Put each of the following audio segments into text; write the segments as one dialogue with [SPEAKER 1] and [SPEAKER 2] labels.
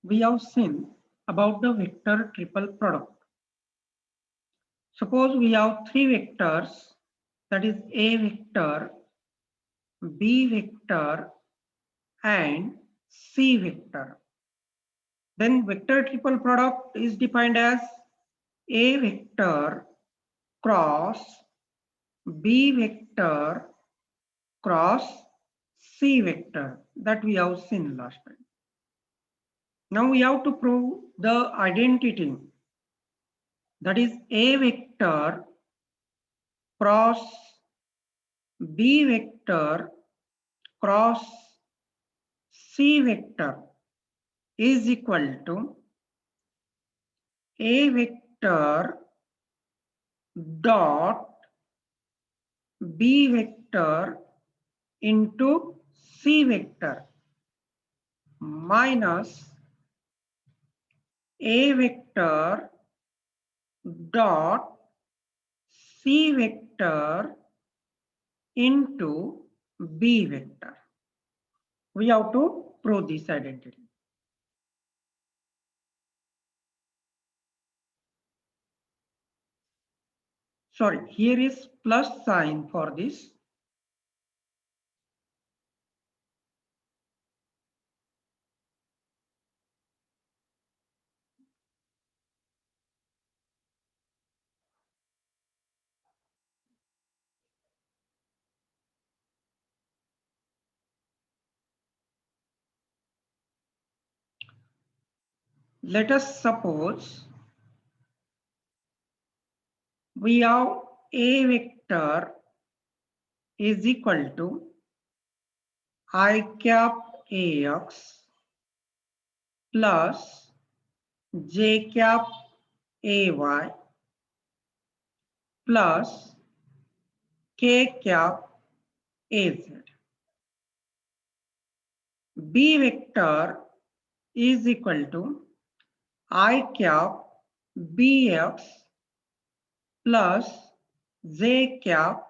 [SPEAKER 1] we have seen about the vector triple product. Suppose we have three vectors, that is A vector, B vector and C vector. Then vector triple product is defined as A vector cross B vector cross C vector that we have seen last time. Now we have to prove the identity, that is A vector cross B vector cross C vector is equal to A vector dot B vector into C vector minus A vector dot C vector into B vector. We have to prove this identity. Sorry, here is plus sign for this. Let us suppose we have A vector is equal to I cap AX plus J cap AY plus K cap AZ. B vector is equal to I cap BX plus J cap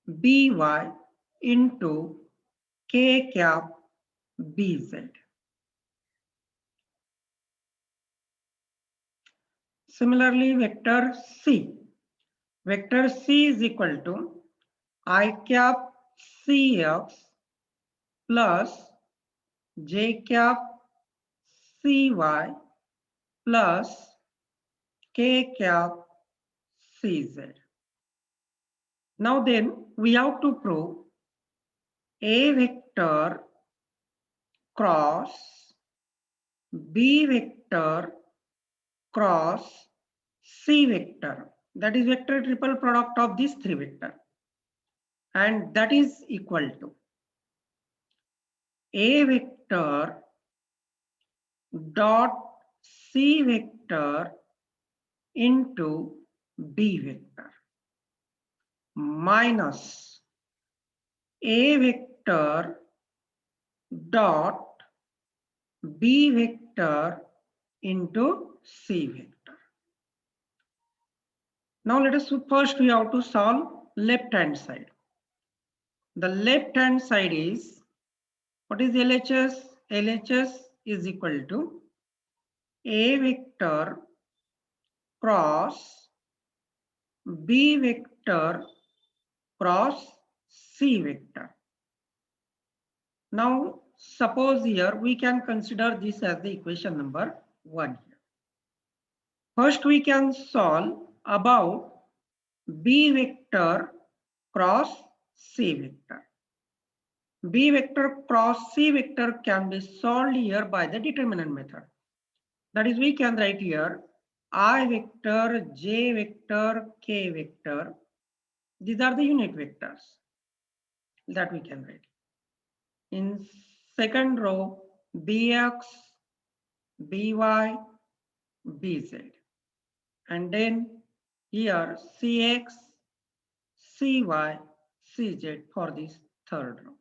[SPEAKER 1] BY into K cap BZ. Similarly, vector C. Vector C is equal to I cap CX plus J cap CY plus K cap CZ. Now then, we have to prove A vector cross B vector cross C vector, that is vector triple product of these three vectors, and that is equal to A vector dot C vector into B vector minus A vector dot B vector into C vector. Now let us first we have to solve left hand side. The left hand side is, what is LHS? LHS is equal to A vector cross B vector cross C vector. Now suppose here we can consider this as the equation number 1 here. First we can solve about B vector cross C vector. B vector cross C vector can be solved here by the determinant method. That is, we can write here I vector, J vector, K vector. These are the unit vectors that we can write. In second row, Bx, By, Bz. And then here Cx, Cy, Cz for this third row.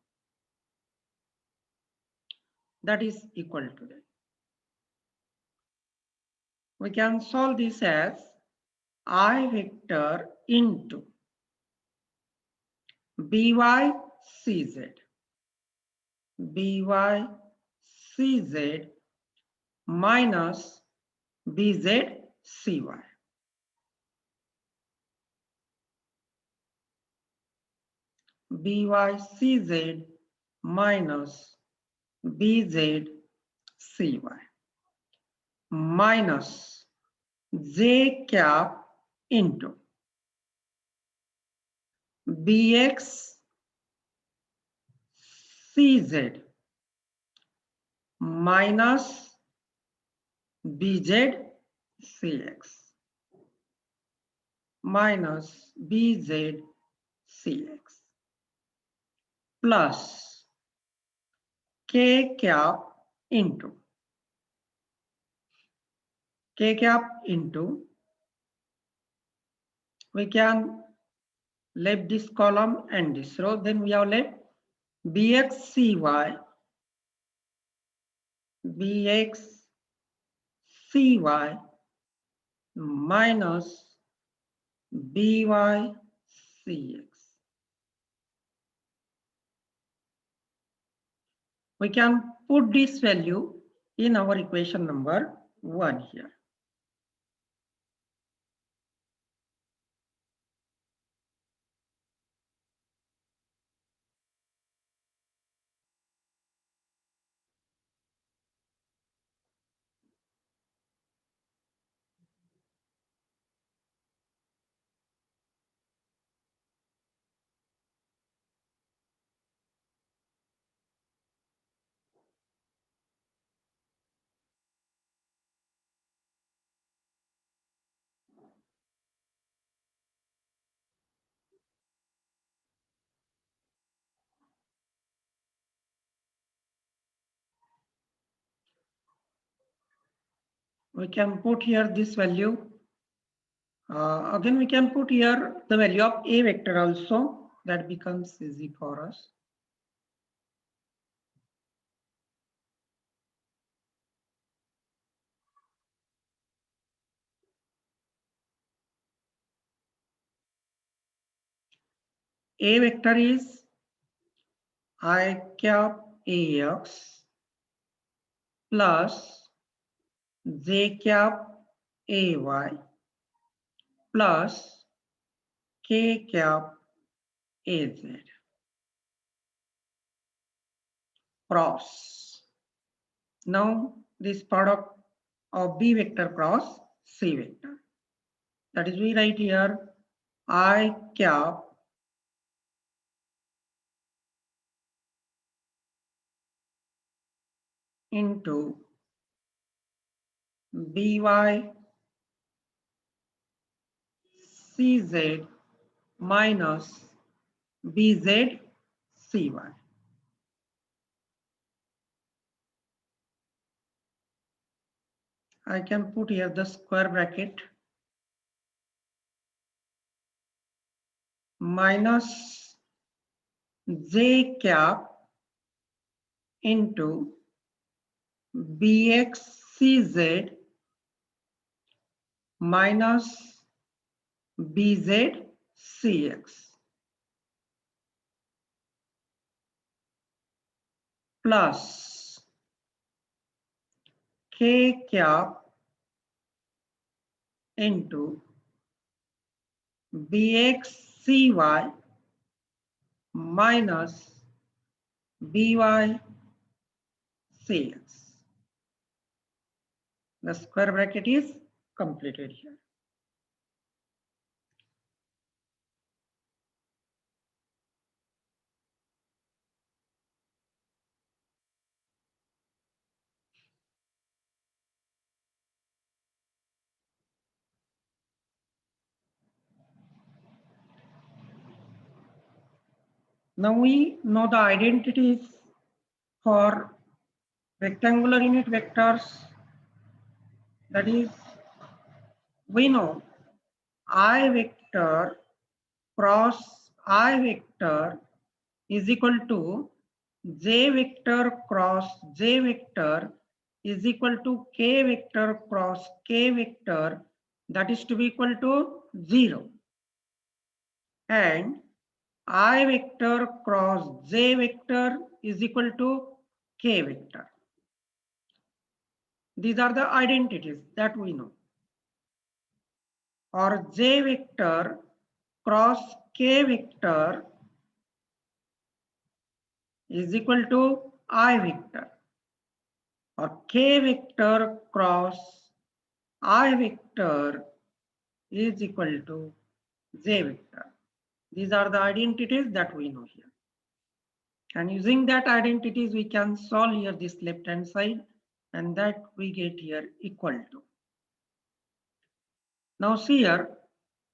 [SPEAKER 1] That is equal to that. We can solve this as I vector into By, Cz. By, Cz minus bz cy. bycz minus bz cy minus j cap into bx cz minus bz cx minus bz cx plus k cap into we can left this column and this row, then we have left bxcy minus bycx. We can put this value in our equation number 1 here. We can put here this value. Again, we can put here the value of a vector also. That becomes easy for us. A vector is I cap ax plus j cap ay plus k cap az cross. Now this product of b vector cross c vector. That is, we write here I cap into by cz minus bz cy. I can put here the square bracket minus j cap into bxcz minus bzcx plus k cap into bxcy minus bycx. The square bracket is completed here. Now we know the identities for rectangular unit vectors. That is, we know I vector cross I vector is equal to j vector cross j vector is equal to k vector cross k vector, that is to be equal to 0. And I vector cross j vector is equal to k vector. These are the identities that we know. Or J vector cross K vector is equal to I vector, or K vector cross I vector is equal to J vector. These are the identities that we know here. And using that identities, we can solve here this left hand side, and that we get here equal to. Now see here,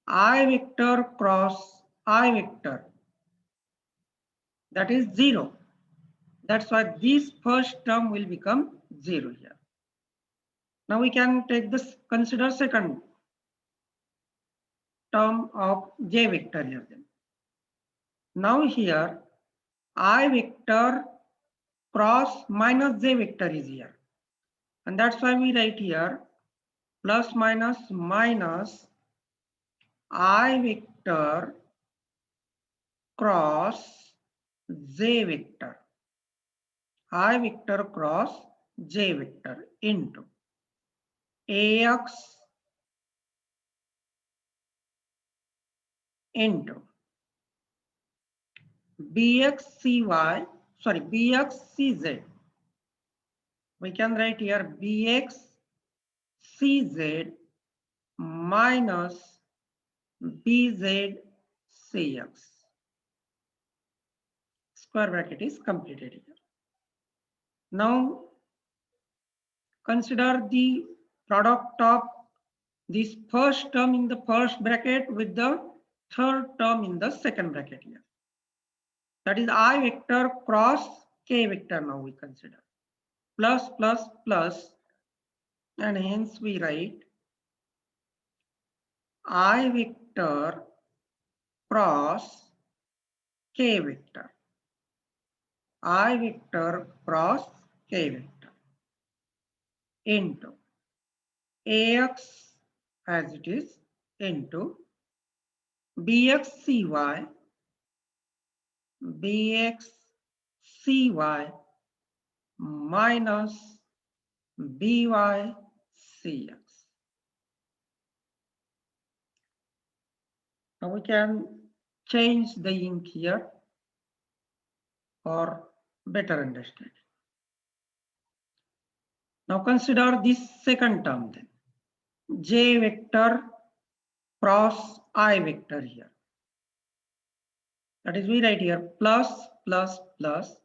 [SPEAKER 1] I vector cross I vector, that is 0. That's why this first term will become 0 here. Now we can take this, consider second term of J vector here then. Now here, I vector cross minus J vector is here. And that's why we write here plus minus minus I vector cross J vector. I vector cross J vector into AX into BXCY, sorry, BXCZ. We can write here BXCZ minus BZCX. Square bracket is completed here. Now consider the product of this first term in the first bracket with the third term in the second bracket here. That is I vector cross K vector. Now we consider plus plus plus, and hence we write I vector cross K vector. I vector cross K vector into AX as it is into BXCY minus BYCX. Now we can change the ink here for better understanding. Now consider this second term then. J vector cross I vector here. That is, we write here plus plus plus.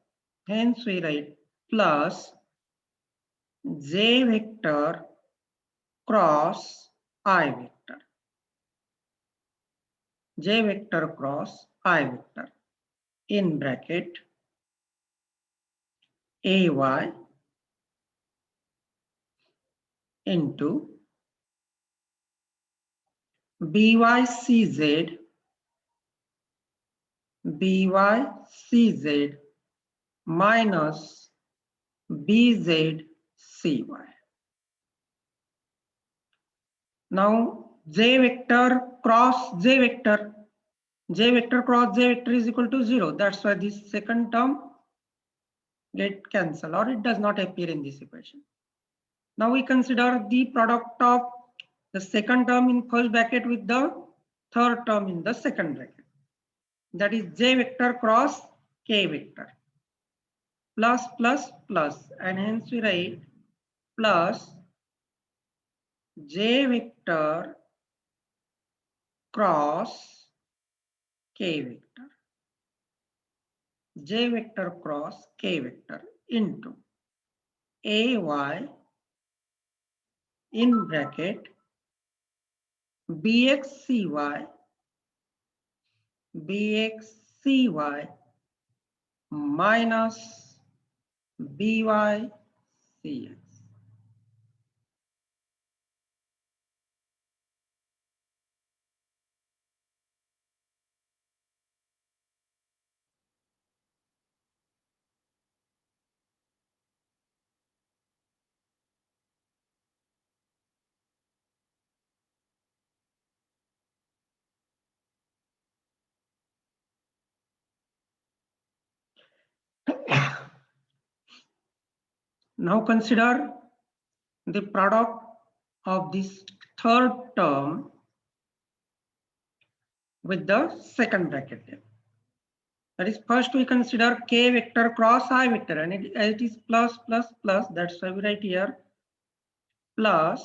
[SPEAKER 1] Hence we write plus J vector cross I vector. J vector cross I vector in bracket AY into BYCZ minus BZCY. Now J vector cross J vector cross J vector is equal to 0. That's why this second term get cancelled, or it does not appear in this equation. Now we consider the product of the second term in first bracket with the third term in the second bracket. That is J vector cross K vector. Plus plus plus, and hence we write plus J vector cross K vector. J vector cross K vector into AY in bracket BXCY minus BYCX. Now consider the product of this third term with the second bracket there. That is, first we consider k vector cross I vector, and it is plus plus plus. That's why we write here plus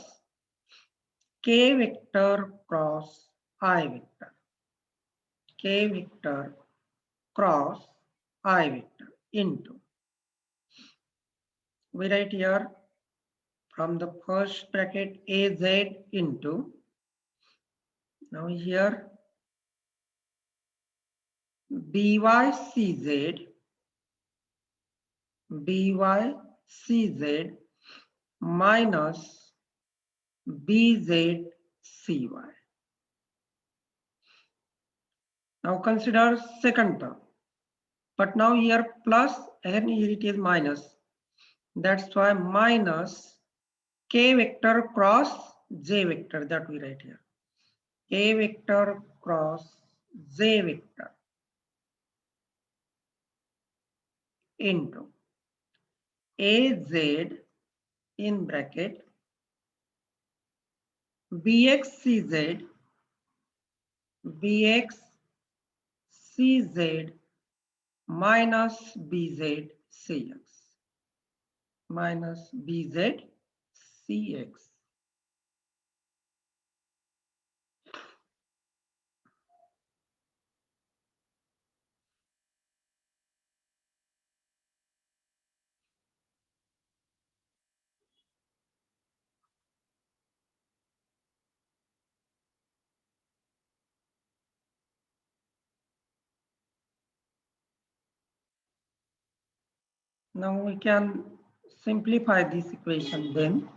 [SPEAKER 1] k vector cross I vector. K vector cross I vector into. We write here from the first bracket az into. Now here bycz minus bzcy. Now consider second term, but now here plus and here it is minus. That's why minus k vector cross j vector, that we write here. K vector cross j vector into az in bracket bxcz minus bzcx minus bzcx. Now we can simplify this equation then.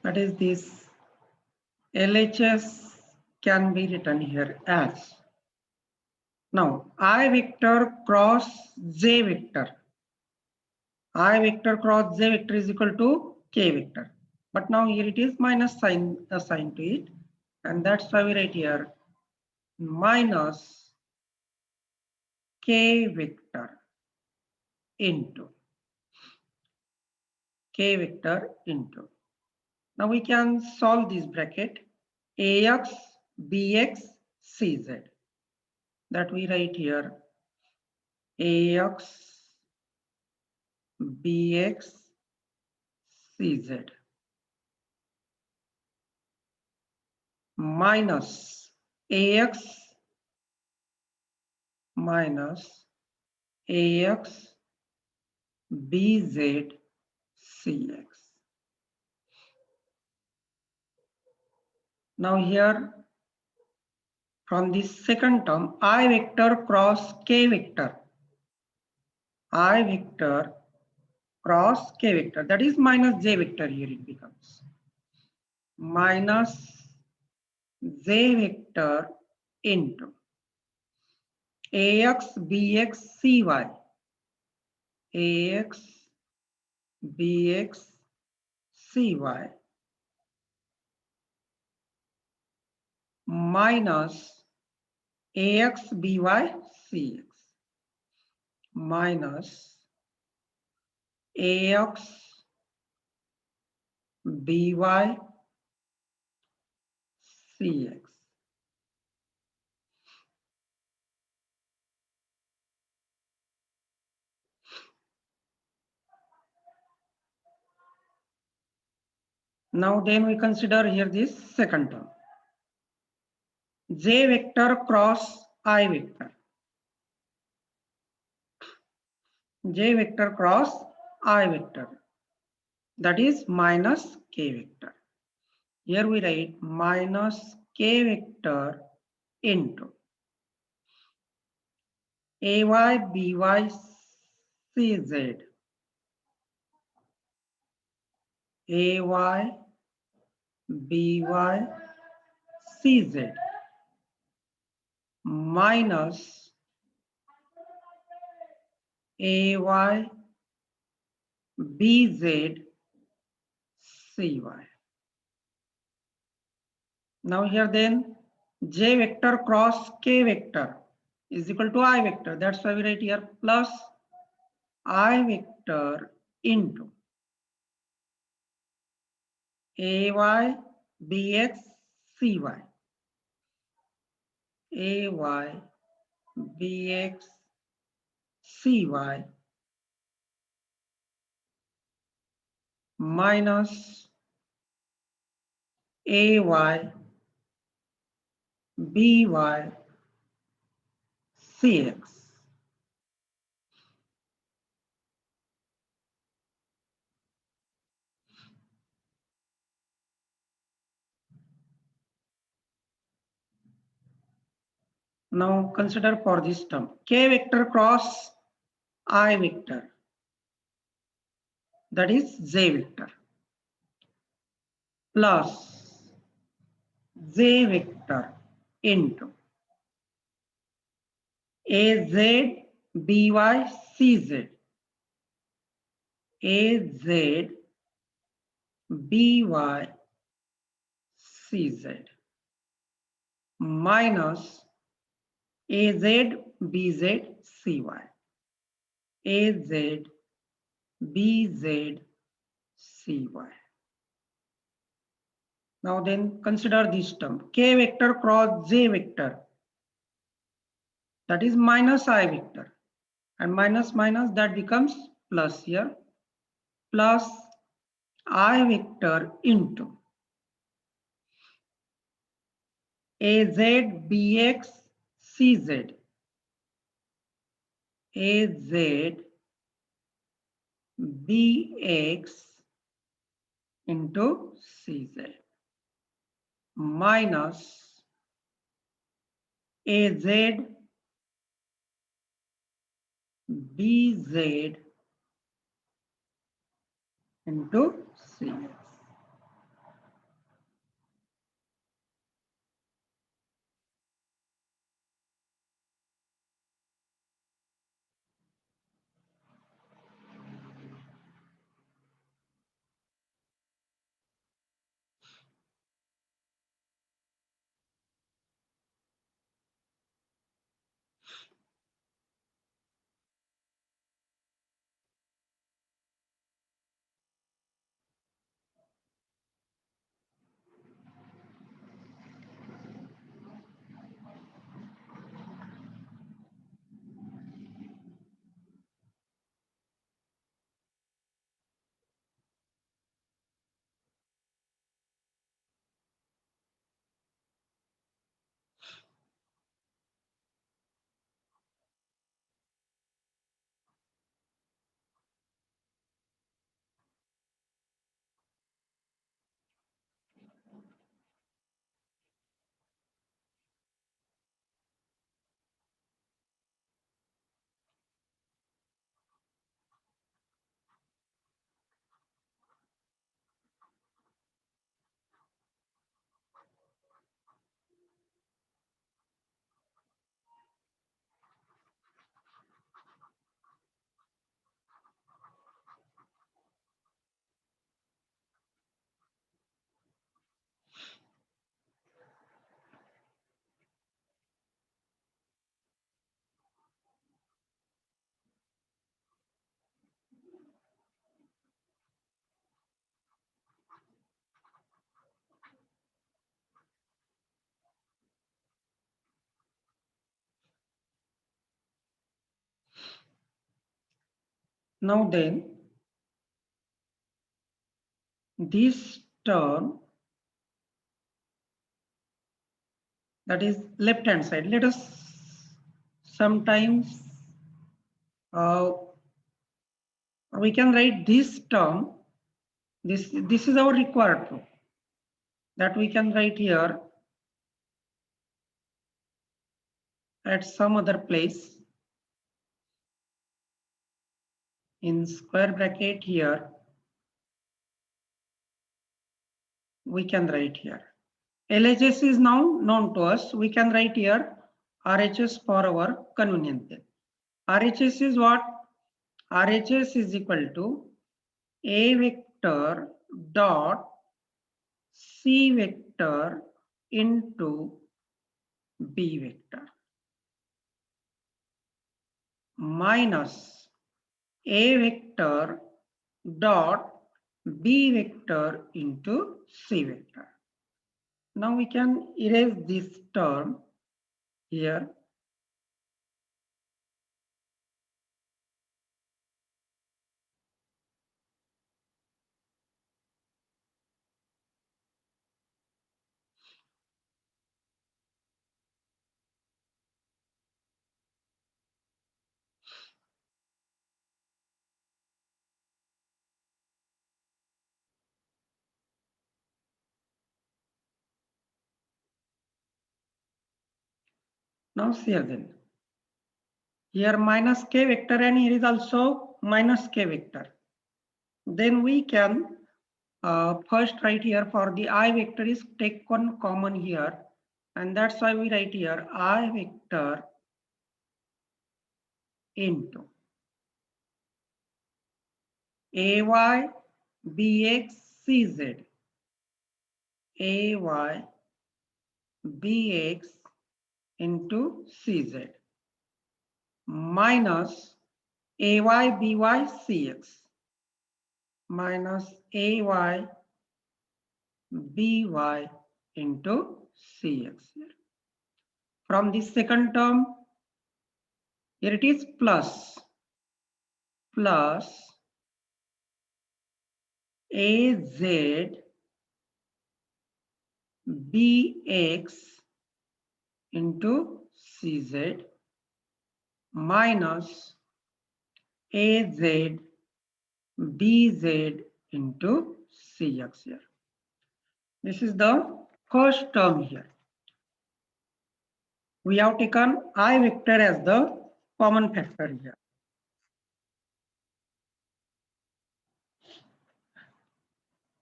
[SPEAKER 1] That is, this LHS can be written here as, now I vector cross j vector. I vector cross j vector is equal to k vector. But now here it is minus sign assigned to it. And that's why we write here minus k vector into k vector into. Now we can solve this bracket ax bx cz, that we write here ax bx cz minus ax minus ax bz cx. Now here from this second term, I vector cross k vector, I vector cross k vector, that is minus j vector, here it becomes minus j vector into ax bx cy, ax bx cy minus ax by cx minus ax by cx. Now then we consider here this second term, j vector cross I vector, j vector cross I vector. that is minus k vector. Here we write minus k vector into ay, by, cz, ay, by, cz minus ay, bz, cy. Now here then j vector cross k vector is equal to I vector. That's why we write here plus I vector into ay, bx, cy. Ay, bx, cy minus ay, by, cx. Now consider for this term k vector cross I vector, that is j vector, plus j vector into az, by, cz, az, by, cz minus az, bz, cy, az, bz, cy. Now then consider this term k vector cross j vector, that is minus I vector, and minus minus that becomes plus here, plus I vector into az, bx, cz, az, bx into cz minus az, bz into cz. Now then this term, that is left hand side, let us sometimes we can write this term This is our required proof that we can write here at some other place in square bracket here. We can write here. LHS is now known to us. We can write here RHS for our convenience. RHS is what? RHS is equal to A vector dot C vector into B vector minus A vector dot B vector into C vector. Now we can erase this term here. Now see again. Here minus k vector and here is also minus k vector. Then we can first write here for the I vector is take one common here, and that's why we write here I vector into AY BX CZ AY BX into CZ minus AY BY CX minus AY BY into CX. From the second term, here it is plus AZ BX into CZ minus AZ BZ into CX here. This is the first term here. We have taken I vector as the common factor here.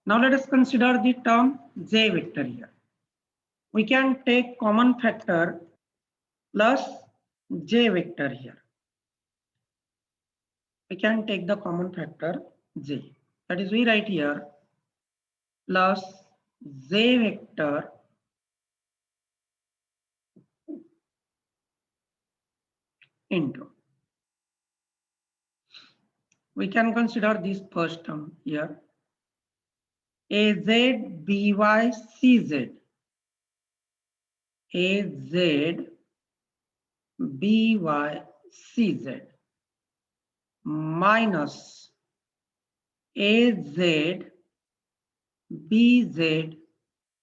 [SPEAKER 1] Now let us consider the term J vector here. We can take common factor plus J vector here. We can take the common factor J. That is, we write here plus J vector into. We can consider this first term here. AZ BY CZ. AZ BY CZ minus AZ BZ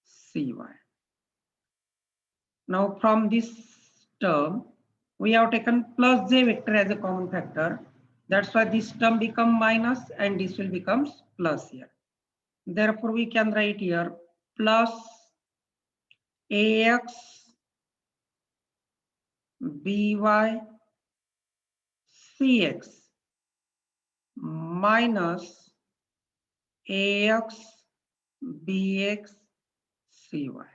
[SPEAKER 1] CY. Now from this term, we have taken plus J vector as a common factor. That's why this term become minus and this will become plus here. Therefore, we can write here plus AX BY CX minus AX BX CY.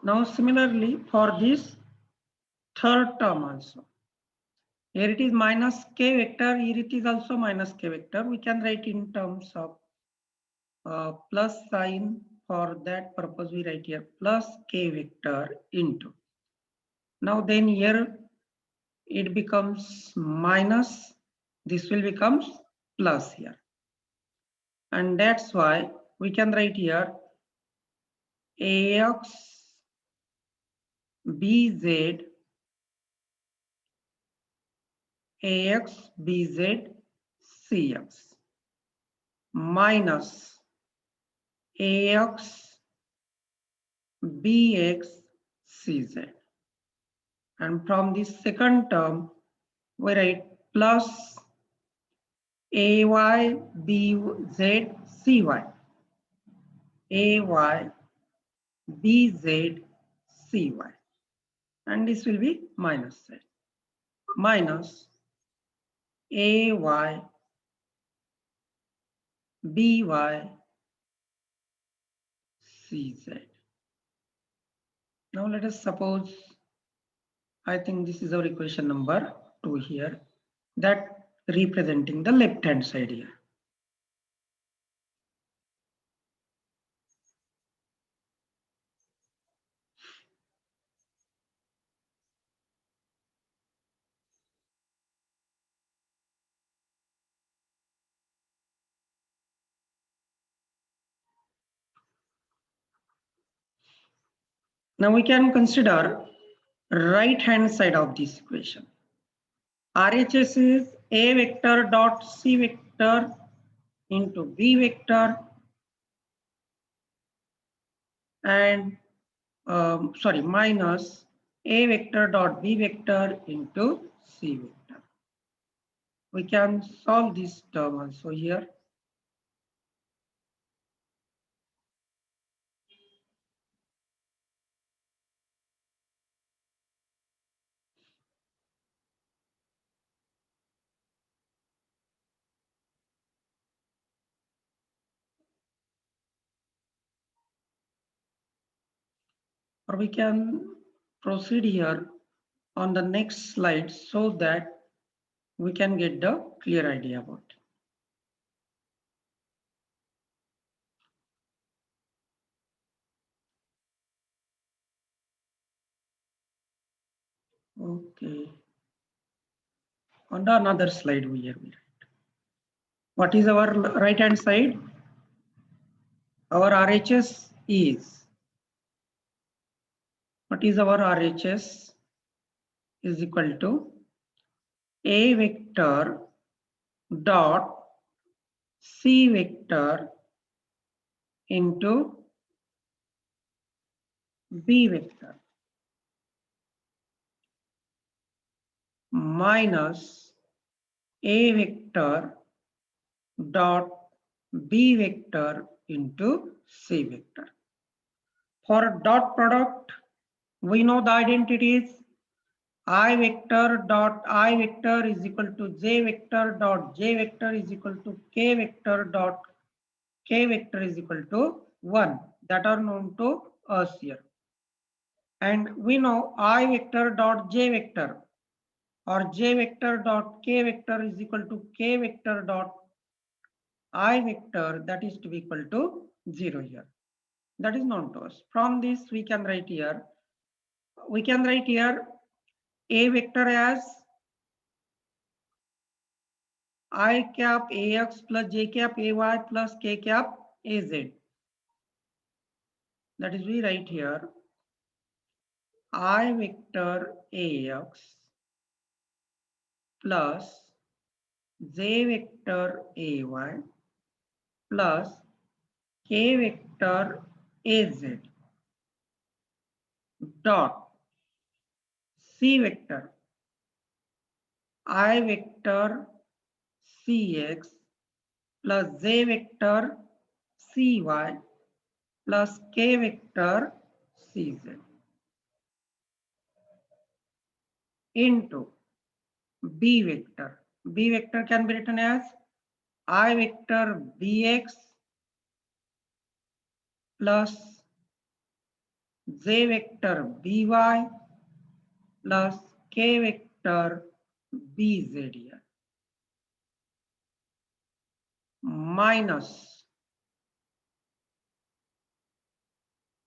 [SPEAKER 1] Now similarly for this third term also. Here it is minus k vector, here it is also minus k vector. We can write in terms of plus sign. For that purpose we write here plus k vector into. Now then here it becomes minus, this will become plus here. And that's why we can write here AX BZ ax bz cx minus ax bx cz. And from the second term, we write plus ay bz cy. Ay bz cy. And this will be minus z. Minus ay by cz. Now let us suppose, I think this is our equation number 2 here, that representing the left hand side here. Now we can consider right hand side of this equation. RHS is A vector dot C vector into B vector and minus A vector dot B vector into C vector. We can solve this term also here. Or we can proceed here on the next slide so that we can get the clear idea about it. Okay. On the another slide we write. What is our right hand side? Our RHS is, what is our RHS? Is equal to A vector dot C vector into B vector minus A vector dot B vector into C vector. For dot product, we know the identities. I vector dot I vector is equal to J vector dot J vector is equal to K vector dot K vector is equal to 1, that are known to us here. And we know I vector dot J vector or J vector dot K vector is equal to K vector dot I vector, that is to be equal to 0 here. That is known to us. From this we can write here A vector as I cap ax plus j cap ay plus k cap az. That is, we write here I vector ax plus j vector ay plus k vector az dot c vector I vector cx plus j vector cy plus k vector cz into B vector. B vector can be written as I vector bx plus j vector by plus k vector bz here minus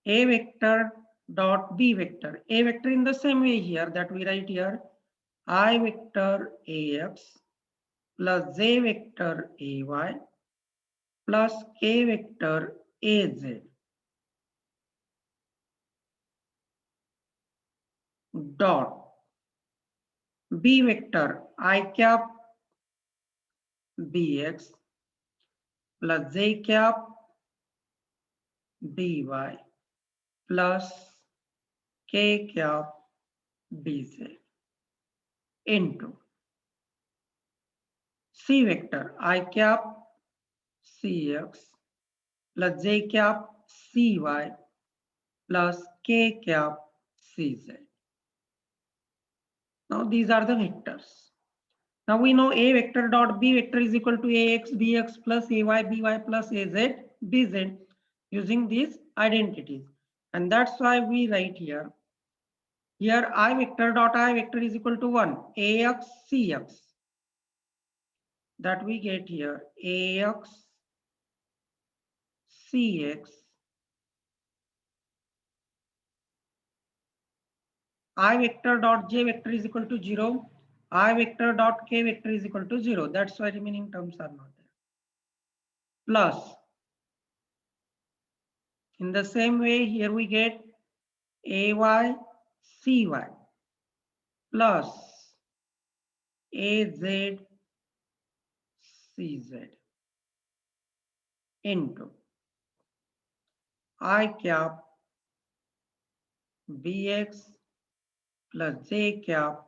[SPEAKER 1] A vector dot B vector. A vector in the same way here, that we write here I vector ax plus j vector ay plus k vector az dot B vector I cap bx plus j cap by plus k cap bz into C vector I cap cx plus j cap cy plus k cap cz. Now these are the vectors. Now we know a vector dot b vector is equal to ax bx plus ay by plus az bz using these identities. And that's why we write here. Here I vector dot I vector is equal to 1 ax cx. That we get here ax cx I vector dot j vector is equal to 0. I vector dot k vector is equal to 0. That's why remaining terms are not there. Plus, in the same way, here we get ay cy plus az cz into I cap bx plus j cap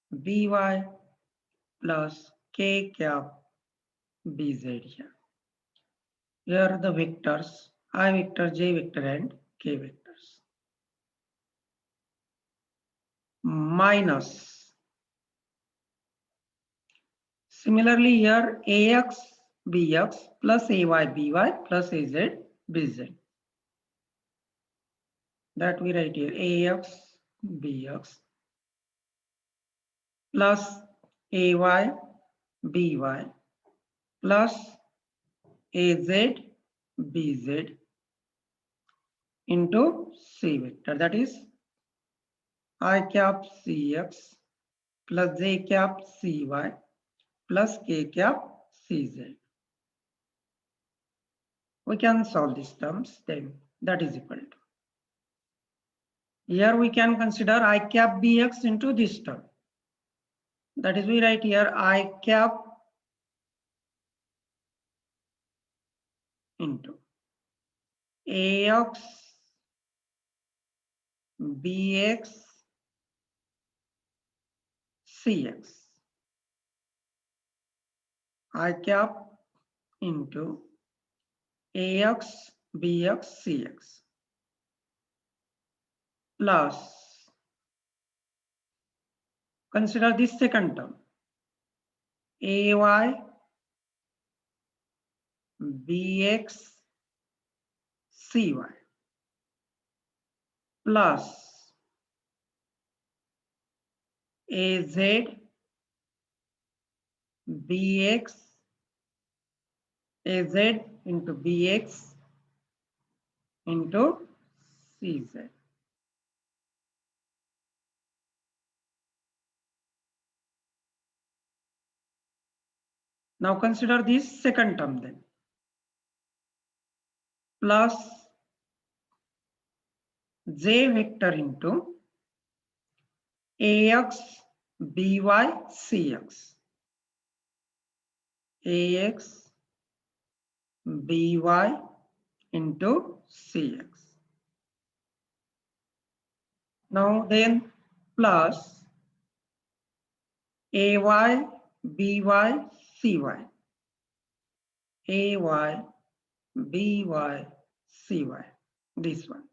[SPEAKER 1] by plus k cap bz here. Here are the vectors I vector, j vector and k vectors. Minus. Similarly here ax bx plus ay by plus az bz. That we write here ax bx plus ay by plus az bz into c vector, that is I cap cx plus j cap cy plus k cap cz. We can solve these terms, then that is equal to. Here we can consider I cap bx into this term. That is we write here I cap into ax bx cx. I cap into ax bx cx plus, consider this second term, ay bx cy plus az bx az into bx into cz. Now consider this second term then, plus j vector into ax by cx, ax by into cx. Now then plus ay by cy, ay by cy, this one.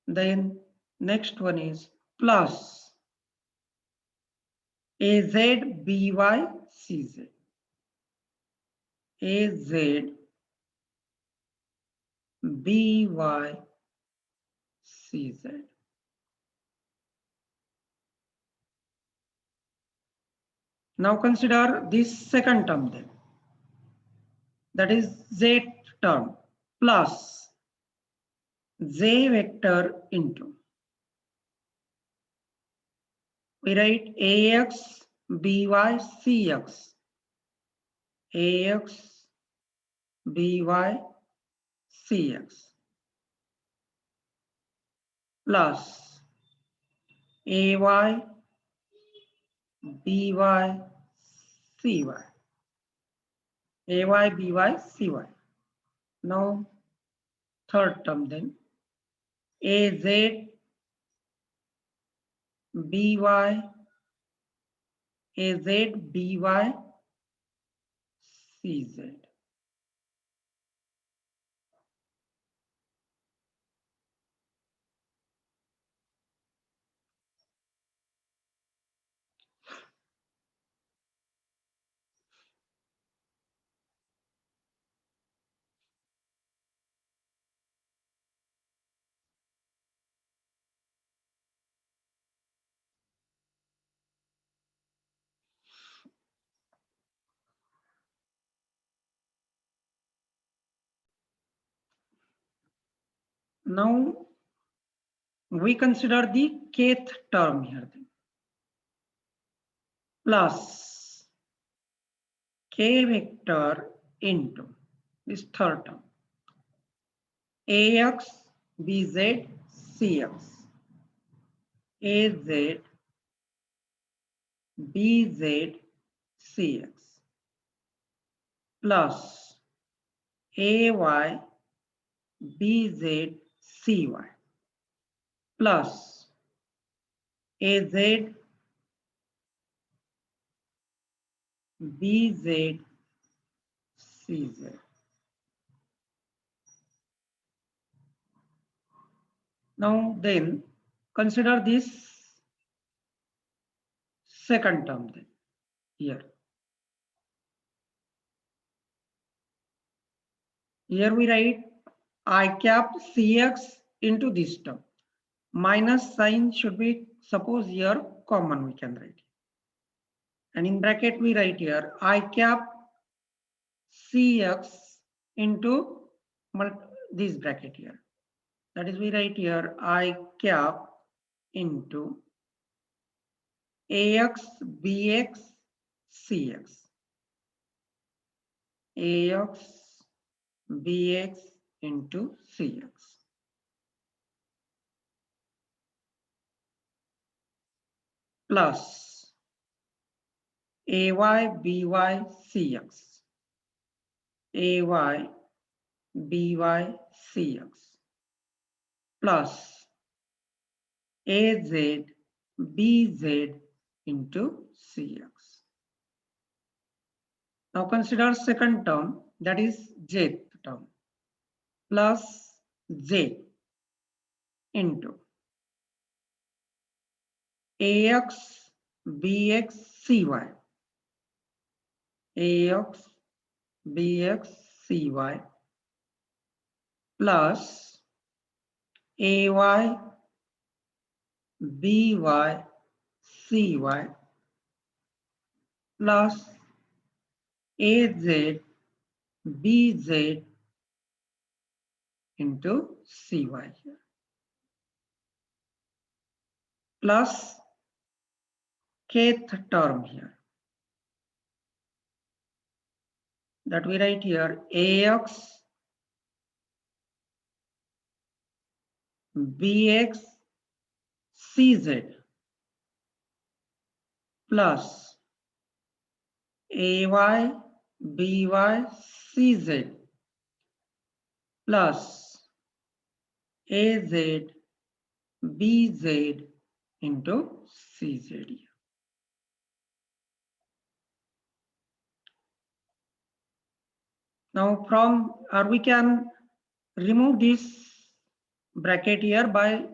[SPEAKER 1] Then next one is plus az by cz, az by cz. Now consider this second term then, that is z term plus j vector into, we write ax by cx, ax by cx plus ay by cy. Ay by cy. Now third term then. Az by az by cz. Now we consider the kth term here then. Plus k vector into this third term. Ax bz cx. Az bz cx. Plus ay bz cy. Plus az bz cz. Now then consider this second term then here. Here we write I cap cx into this term. Minus sign should be, suppose here common we can write. And in bracket we write here I cap cx into this bracket here. That is we write here I cap into ax bx cx. Ax bx into cx. Plus ay by cx. Ay by cx. Plus az bz into cx. Now consider second term, that is jth term, plus j into ax bx cy. Ax bx cy plus ay by cy plus az bz into cy here, plus kth term here, that we write here ax bx cz plus ay by cz plus az bz into cz. Now from, or we can remove this bracket here by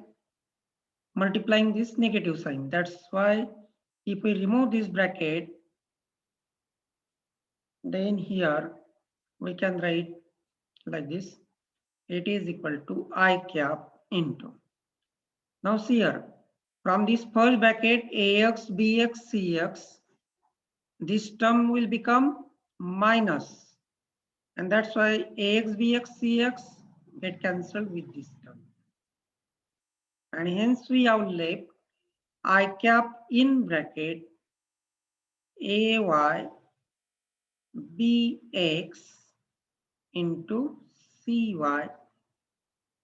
[SPEAKER 1] multiplying this negative sign. That's why if we remove this bracket, then here we can write like this. It is equal to I cap into. Now see here, from this first bracket ax bx cx, this term will become minus, and that's why ax bx cx get cancelled with this term, and hence we have left I cap in bracket ay bx into cy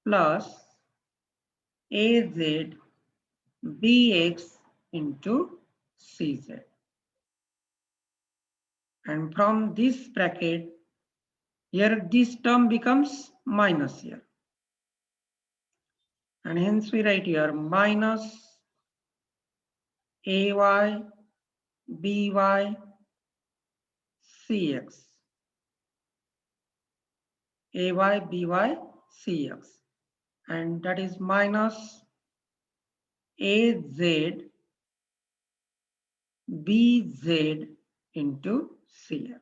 [SPEAKER 1] plus az bx into cz. And from this bracket, here this term becomes minus here. And hence we write here minus ay by cx. Ay by cx. And that is minus az bz into cx.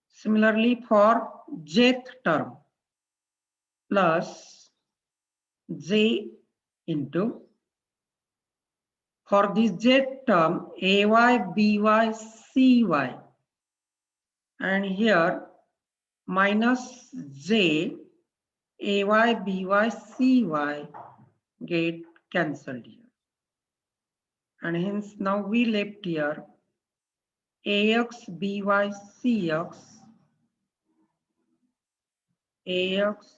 [SPEAKER 1] Similarly, for jth term, plus j into, for this jth term, ay, by, cy, and here minus j, ay, by, cy get cancelled here. And hence now we left here ax, by, cx, ax,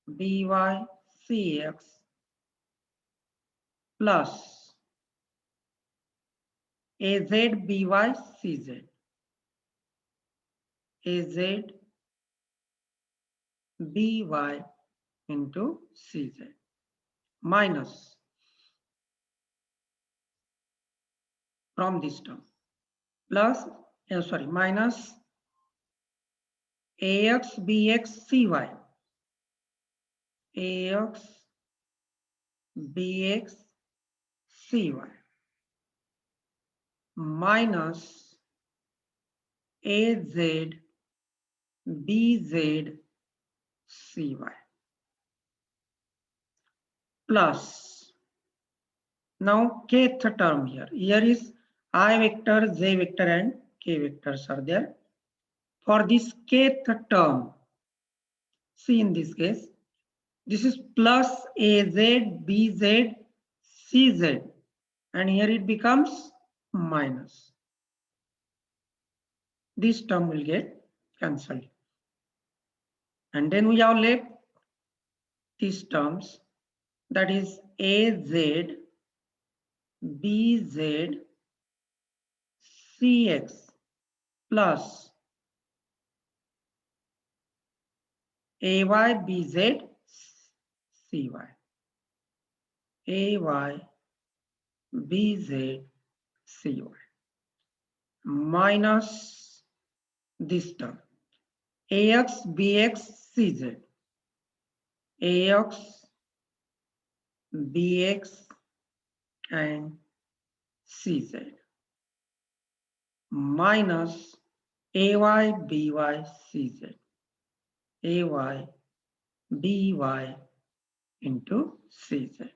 [SPEAKER 1] by, cx plus az, by, cz, az, by into cz minus from this term plus minus ax, bx, cy, ax, bx, cy minus az, bz, cy plus, now kth term here. Here is I vector, j vector and k vectors are there. For this kth term, see in this case, this is plus az, bz, cz, and here it becomes minus. This term will get cancelled. And then we have left these terms, that is az, bz, cx plus ay, bz, cy, ay, bz, cy minus this term ax, bx, cz, ax, bx and cz minus ay, by, cz, ay, by into cz.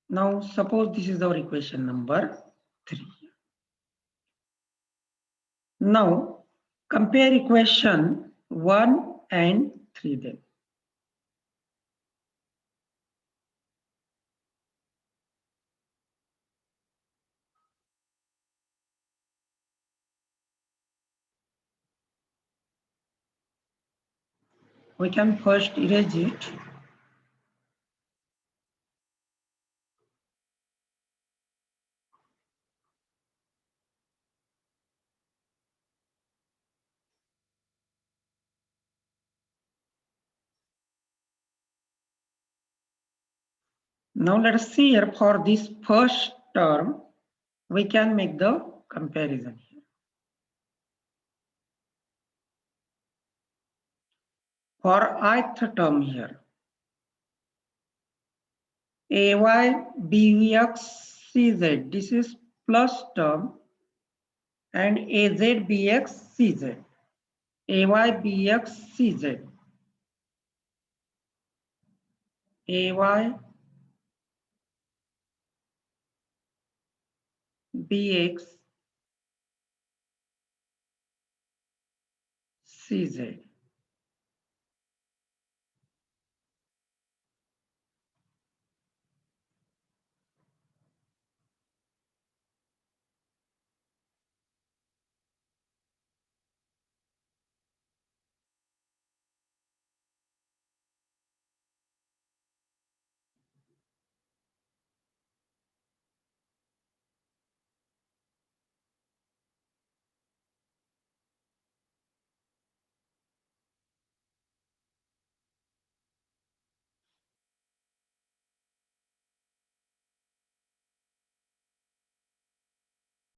[SPEAKER 1] Now suppose this is our equation number 3. Now compare equation 1 and 3 then. We can first erase it. Now let us see here for this first term, we can make the comparison here. For ith term here, ay, bx, cz, this is plus term, and az, bx, cz, ay, bx, cz, ay, bx, cz.